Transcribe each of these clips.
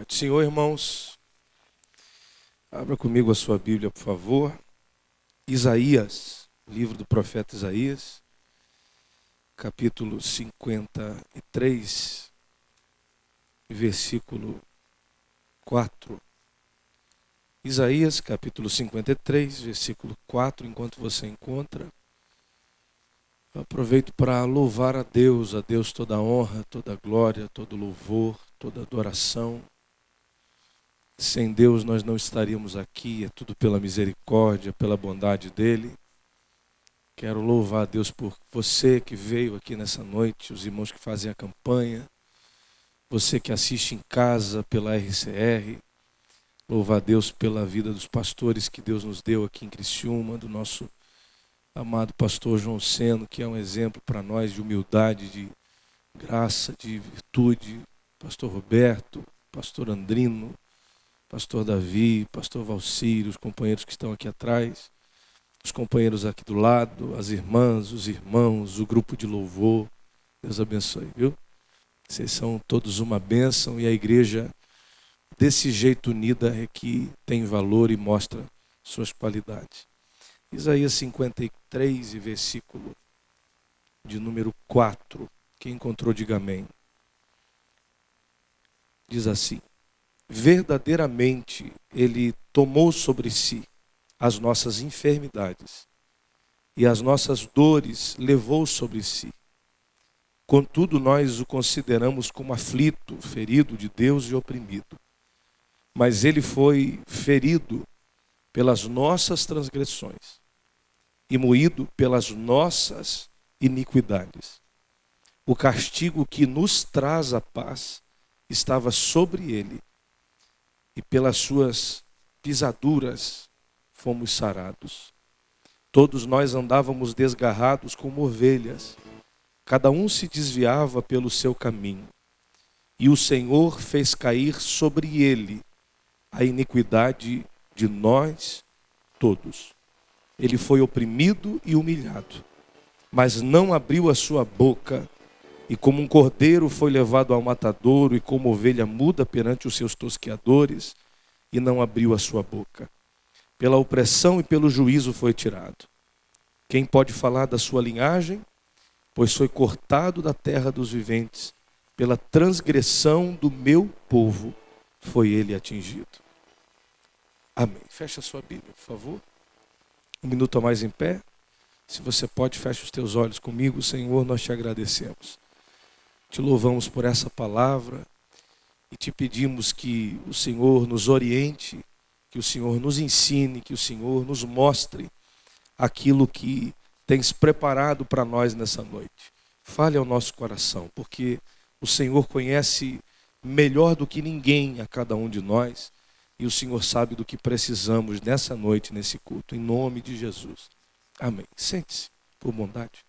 Pai do Senhor, irmãos, abra comigo a sua Bíblia, por favor. Isaías, livro do profeta Isaías, capítulo 53, versículo 4. Isaías, capítulo 53, versículo 4, enquanto você encontra, eu aproveito para louvar a Deus toda a honra, toda a glória, todo louvor, toda adoração. Sem Deus nós não estaríamos aqui, é tudo pela misericórdia, pela bondade dEle. Quero louvar a Deus por você que veio aqui nessa noite, os irmãos que fazem a campanha, você que assiste em casa pela RCR. Louvar a Deus pela vida dos pastores que Deus nos deu aqui em Criciúma, do nosso amado pastor João Seno, que é um exemplo para nós de humildade, de graça, de virtude. Pastor Roberto, pastor Andrino, pastor Davi, pastor Valcírio, os companheiros que estão aqui atrás, os companheiros aqui do lado, as irmãs, os irmãos, o grupo de louvor. Deus abençoe, viu? Vocês são todos uma bênção e a igreja desse jeito unida é que tem valor e mostra suas qualidades. Isaías 53 e versículo de número 4. Quem encontrou, diga amém. Diz assim: verdadeiramente Ele tomou sobre si as nossas enfermidades e as nossas dores levou sobre si. Contudo, nós o consideramos como aflito, ferido de Deus e oprimido. Mas Ele foi ferido pelas nossas transgressões e moído pelas nossas iniquidades. O castigo que nos traz a paz estava sobre Ele, e pelas suas pisaduras fomos sarados. Todos nós andávamos desgarrados como ovelhas, cada um se desviava pelo seu caminho, e o Senhor fez cair sobre Ele a iniquidade de nós todos. Ele foi oprimido e humilhado, mas não abriu a sua boca, e como um cordeiro foi levado ao matadouro, e como ovelha muda perante os seus tosqueadores, e não abriu a sua boca. Pela opressão e pelo juízo foi tirado. Quem pode falar da sua linhagem? Pois foi cortado da terra dos viventes, pela transgressão do meu povo foi ele atingido. Amém. Fecha a sua Bíblia, por favor. Um minuto a mais em pé. Se você pode, feche os teus olhos comigo. Senhor, nós te agradecemos. Te louvamos por essa palavra e te pedimos que o Senhor nos oriente, que o Senhor nos ensine, que o Senhor nos mostre aquilo que tens preparado para nós nessa noite. Fale ao nosso coração, porque o Senhor conhece melhor do que ninguém a cada um de nós, e o Senhor sabe do que precisamos nessa noite, nesse culto, em nome de Jesus. Amém. Sente-se, por bondade.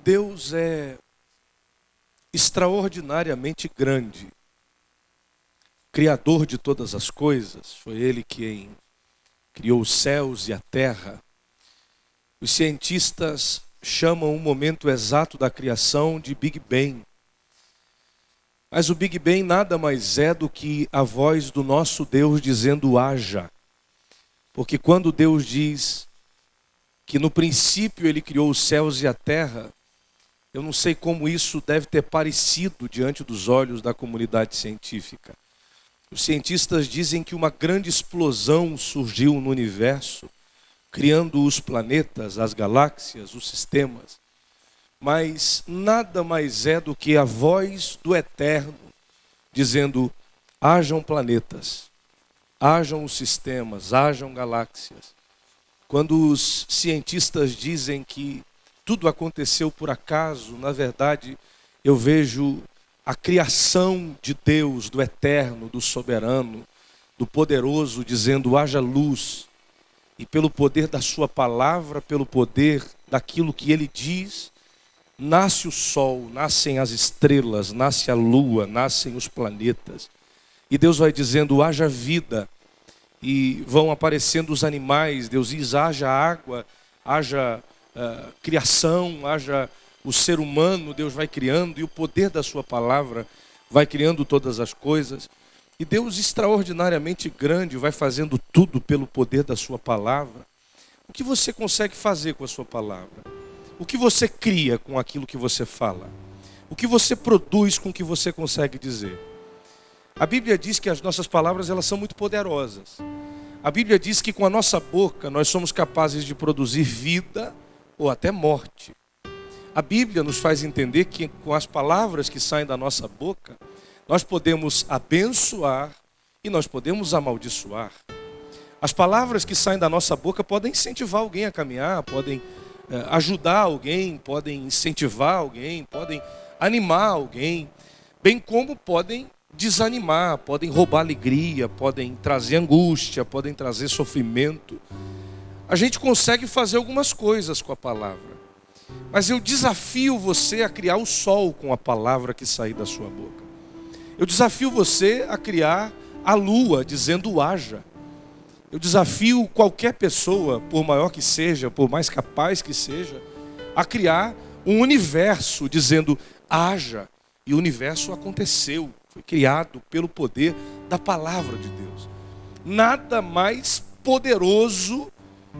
Deus é extraordinariamente grande, Criador de todas as coisas. Foi Ele quem criou os céus e a terra. Os cientistas chamam o momento exato da criação de Big Bang. Mas o Big Bang nada mais é do que a voz do nosso Deus dizendo haja. Porque quando Deus diz que no princípio Ele criou os céus e a terra, eu não sei como isso deve ter parecido diante dos olhos da comunidade científica. Os cientistas dizem que uma grande explosão surgiu no universo, criando os planetas, as galáxias, os sistemas. Mas nada mais é do que a voz do Eterno, dizendo, hajam planetas, hajam os sistemas, hajam galáxias. Quando os cientistas dizem que tudo aconteceu por acaso, na verdade, eu vejo a criação de Deus, do Eterno, do Soberano, do Poderoso, dizendo, haja luz. E pelo poder da sua palavra, pelo poder daquilo que Ele diz, nasce o sol, nascem as estrelas, nasce a lua, nascem os planetas. E Deus vai dizendo, haja vida. E vão aparecendo os animais. Deus diz, haja água, haja criação, haja o ser humano, Deus vai criando, e o poder da sua palavra vai criando todas as coisas. E Deus, extraordinariamente grande, vai fazendo tudo pelo poder da sua palavra. O que você consegue fazer com a sua palavra? O que você cria com aquilo que você fala? O que você produz com o que você consegue dizer? A Bíblia diz que as nossas palavras, elas são muito poderosas. A Bíblia diz que com a nossa boca nós somos capazes de produzir vida ou até morte. A Bíblia nos faz entender que com as palavras que saem da nossa boca, nós podemos abençoar e nós podemos amaldiçoar. As palavras que saem da nossa boca podem incentivar alguém a caminhar, podem ajudar alguém, podem incentivar alguém, podem animar alguém, bem como podem desanimar, podem roubar alegria, podem trazer angústia, podem trazer sofrimento. A gente consegue fazer algumas coisas com a palavra, mas eu desafio você a criar o sol com a palavra que sair da sua boca. Eu desafio você a criar a lua dizendo haja. Eu desafio qualquer pessoa, por maior que seja, por mais capaz que seja, a criar um universo dizendo haja. E o universo aconteceu, foi criado pelo poder da palavra de Deus. Nada mais poderoso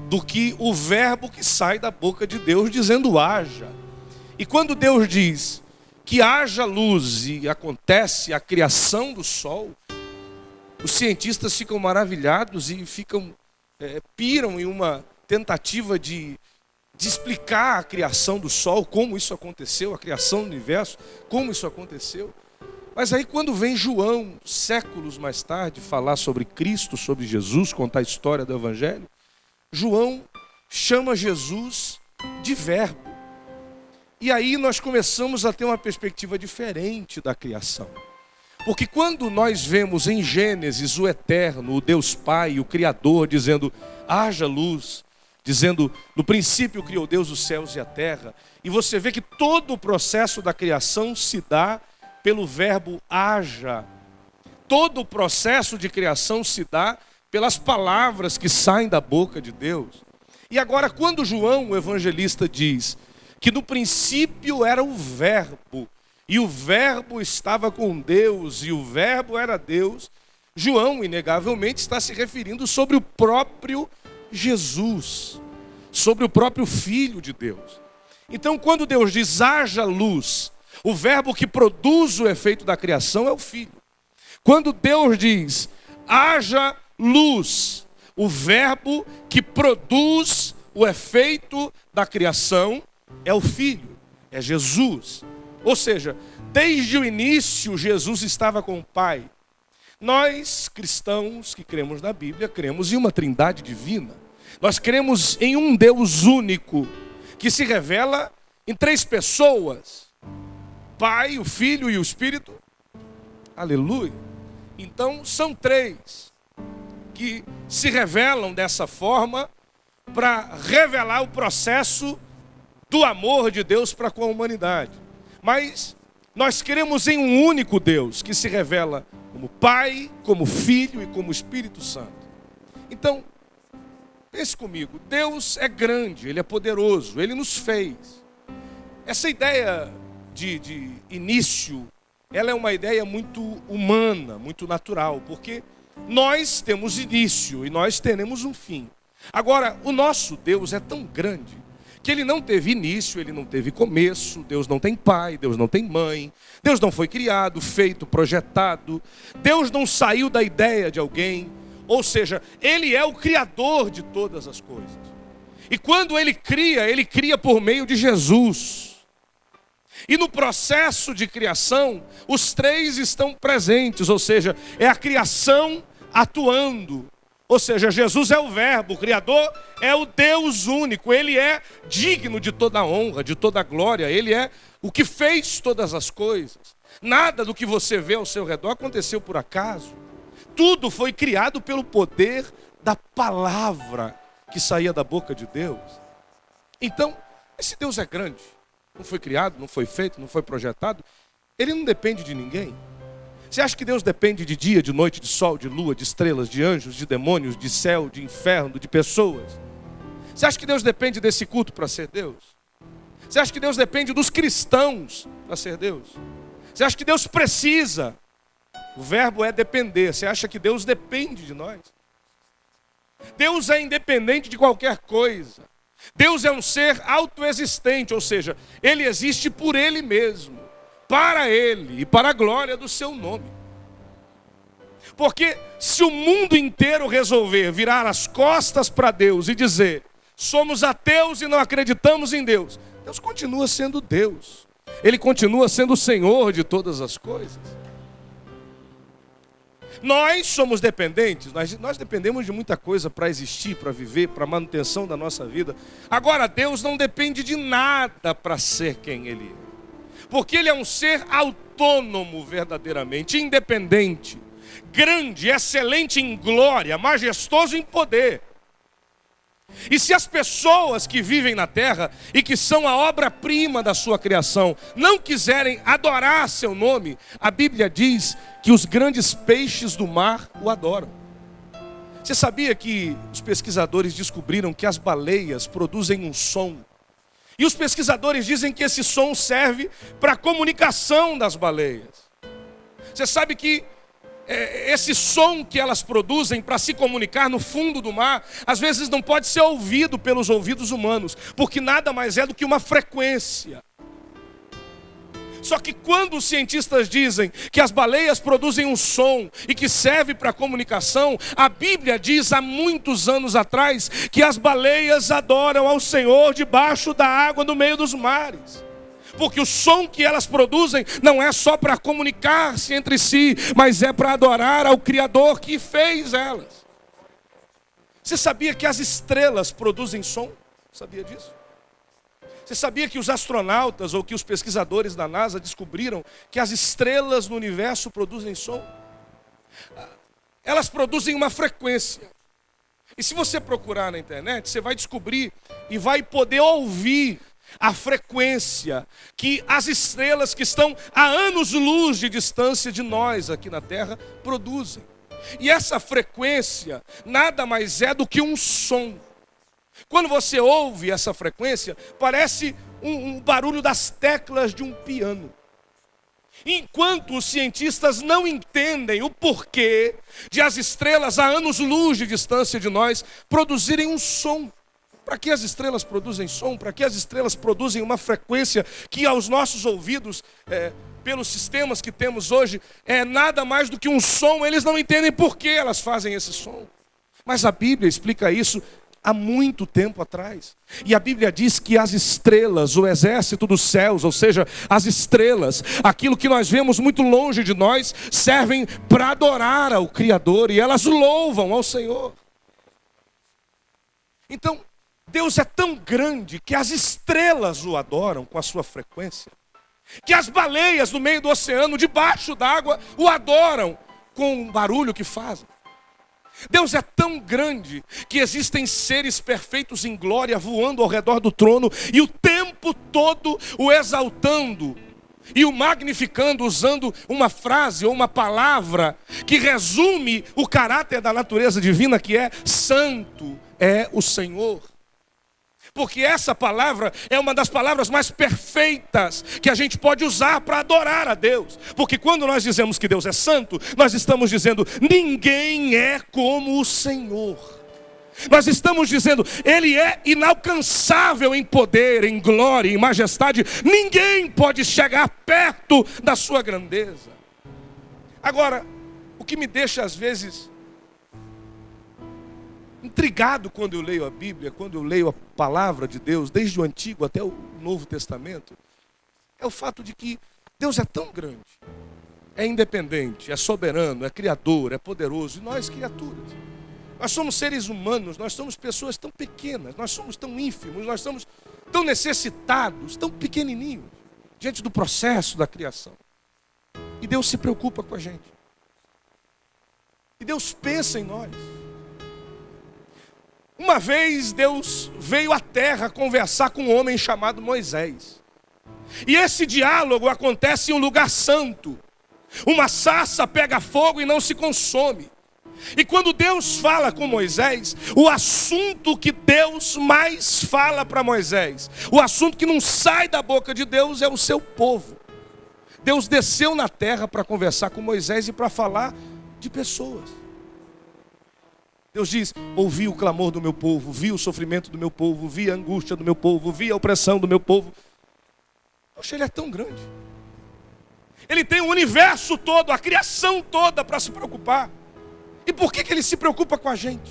do que o verbo que sai da boca de Deus dizendo haja. E quando Deus diz que haja luz e acontece a criação do sol, os cientistas ficam maravilhados e piram em uma tentativa de explicar a criação do sol, como isso aconteceu, a criação do universo, como isso aconteceu. Mas aí quando vem João, séculos mais tarde, falar sobre Cristo, sobre Jesus, contar a história do Evangelho, João chama Jesus de verbo. E aí nós começamos a ter uma perspectiva diferente da criação. Porque quando nós vemos em Gênesis o Eterno, o Deus Pai, o Criador, dizendo haja luz, dizendo no princípio criou Deus os céus e a terra, e você vê que todo o processo da criação se dá pelo verbo haja. Todo o processo de criação se dá pelas palavras que saem da boca de Deus. E agora quando João, o evangelista, diz que no princípio era o verbo, e o verbo estava com Deus, e o verbo era Deus, João, inegavelmente, está se referindo sobre o próprio Jesus, sobre o próprio Filho de Deus. Então, quando Deus diz haja luz, o verbo que produz o efeito da criação é o Filho. Quando Deus diz haja luz, o verbo que produz o efeito da criação é o Filho, é Jesus. Ou seja, desde o início Jesus estava com o Pai. Nós, cristãos que cremos na Bíblia, cremos em uma trindade divina. Nós cremos em um Deus único, que se revela em 3 pessoas: Pai, o Filho e o Espírito. Aleluia. Então são 3 que se revelam dessa forma para revelar o processo do amor de Deus para com a humanidade. Mas nós cremos em um único Deus que se revela como Pai, como Filho e como Espírito Santo. Então, pense comigo, Deus é grande, Ele é poderoso, Ele nos fez. Essa ideia de início, ela é uma ideia muito humana, muito natural, porque nós temos início e nós teremos um fim. Agora, o nosso Deus é tão grande que Ele não teve início, Ele não teve começo. Deus não tem pai, Deus não tem mãe, Deus não foi criado, feito, projetado. Deus não saiu da ideia de alguém. Ou seja, Ele é o Criador de todas as coisas. E quando Ele cria por meio de Jesus. E no processo de criação, os 3 estão presentes, ou seja, é a criação atuando. Ou seja, Jesus é o verbo, o Criador é o Deus único, Ele é digno de toda a honra, de toda a glória, Ele é o que fez todas as coisas. Nada do que você vê ao seu redor aconteceu por acaso. Tudo foi criado pelo poder da palavra que saía da boca de Deus. Então, esse Deus é grande, não foi criado, não foi feito, não foi projetado, Ele não depende de ninguém. Você acha que Deus depende de dia, de noite, de sol, de lua, de estrelas, de anjos, de demônios, de céu, de inferno, de pessoas? Você acha que Deus depende desse culto para ser Deus? Você acha que Deus depende dos cristãos para ser Deus? Você acha que Deus precisa? O verbo é depender. Você acha que Deus depende de nós? Deus é independente de qualquer coisa. Deus é um ser autoexistente, ou seja, Ele existe por Ele mesmo, para Ele e para a glória do seu nome. Porque se o mundo inteiro resolver virar as costas para Deus e dizer, somos ateus e não acreditamos em Deus, Deus continua sendo Deus. Ele continua sendo o Senhor de todas as coisas. Nós somos dependentes, nós dependemos de muita coisa para existir, para viver, para a manutenção da nossa vida. Agora, Deus não depende de nada para ser quem Ele é. Porque Ele é um ser autônomo verdadeiramente, independente, grande, excelente em glória, majestoso em poder. E se as pessoas que vivem na terra e que são a obra-prima da sua criação não quiserem adorar seu nome, a Bíblia diz que os grandes peixes do mar o adoram. Você sabia que os pesquisadores descobriram que as baleias produzem um som? E os pesquisadores dizem que esse som serve para a comunicação das baleias. Você sabe que esse som que elas produzem para se comunicar no fundo do mar, às vezes não pode ser ouvido pelos ouvidos humanos, porque nada mais é do que uma frequência. Só que quando os cientistas dizem que as baleias produzem um som e que serve para comunicação, a Bíblia diz há muitos anos atrás que as baleias adoram ao Senhor debaixo da água no meio dos mares. Porque o som que elas produzem não é só para comunicar-se entre si, mas é para adorar ao Criador que fez elas. Você sabia que as estrelas produzem som? Sabia disso? Você sabia que os astronautas ou que os pesquisadores da NASA descobriram que as estrelas no universo produzem som? Elas produzem uma frequência. E se você procurar na internet, você vai descobrir e vai poder ouvir a frequência que as estrelas que estão a anos-luz de distância de nós aqui na Terra produzem. E essa frequência nada mais é do que um som. Quando você ouve essa frequência, parece um barulho das teclas de um piano. Enquanto os cientistas não entendem o porquê de as estrelas a anos-luz de distância de nós produzirem um som. Para que as estrelas produzem som? Para que as estrelas produzem uma frequência que aos nossos ouvidos, pelos sistemas que temos hoje, é nada mais do que um som? Eles não entendem por que elas fazem esse som. Mas a Bíblia explica isso há muito tempo atrás. E a Bíblia diz que as estrelas, o exército dos céus, ou seja, as estrelas, aquilo que nós vemos muito longe de nós, servem para adorar ao Criador e elas louvam ao Senhor. Então, Deus é tão grande que as estrelas o adoram com a sua frequência, que as baleias no meio do oceano, debaixo d'água, o adoram com o barulho que fazem. Deus é tão grande que existem seres perfeitos em glória voando ao redor do trono e o tempo todo o exaltando e o magnificando, usando uma frase ou uma palavra que resume o caráter da natureza divina, que é: santo é o Senhor. Porque essa palavra é uma das palavras mais perfeitas que a gente pode usar para adorar a Deus. Porque quando nós dizemos que Deus é santo, nós estamos dizendo: ninguém é como o Senhor. Nós estamos dizendo: Ele é inalcançável em poder, em glória, em majestade. Ninguém pode chegar perto da sua grandeza. Agora, o que me deixa às vezes intrigado quando eu leio a Bíblia, quando eu leio a palavra de Deus, desde o Antigo até o Novo Testamento, é o fato de que Deus é tão grande, é independente, é soberano, é criador, é poderoso, e nós, criaturas, nós somos seres humanos, nós somos pessoas tão pequenas, nós somos tão ínfimos, nós somos tão necessitados, tão pequenininhos, diante do processo da criação. E Deus se preocupa com a gente. E Deus pensa em nós. Uma vez Deus veio à terra conversar com um homem chamado Moisés. E esse diálogo acontece em um lugar santo. Uma sarça pega fogo e não se consome. E quando Deus fala com Moisés, o assunto que Deus mais fala para Moisés, o assunto que não sai da boca de Deus é o seu povo. Deus desceu na terra para conversar com Moisés e para falar de pessoas. Deus diz: ouvi o clamor do meu povo, vi o sofrimento do meu povo, vi a angústia do meu povo, vi a opressão do meu povo. Poxa, ele é tão grande. Ele tem o universo todo, a criação toda para se preocupar. E por que ele se preocupa com a gente?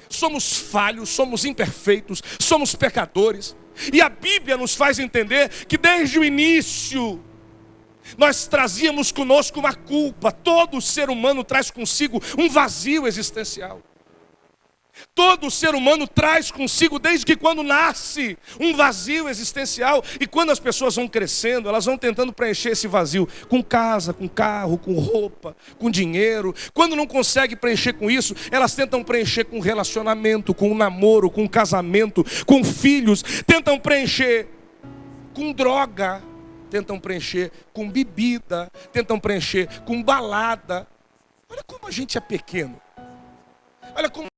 Somos falhos, somos imperfeitos, somos pecadores. E a Bíblia nos faz entender que desde o início nós trazíamos conosco uma culpa. Todo ser humano traz consigo um vazio existencial. Todo ser humano traz consigo, desde que quando nasce, um vazio existencial. E quando as pessoas vão crescendo, elas vão tentando preencher esse vazio com casa, com carro, com roupa, com dinheiro. Quando não consegue preencher com isso, elas tentam preencher com relacionamento, com namoro, com casamento, com filhos. Tentam preencher com droga, tentam preencher com bebida, tentam preencher com balada. Olha como a gente é pequeno. Olha como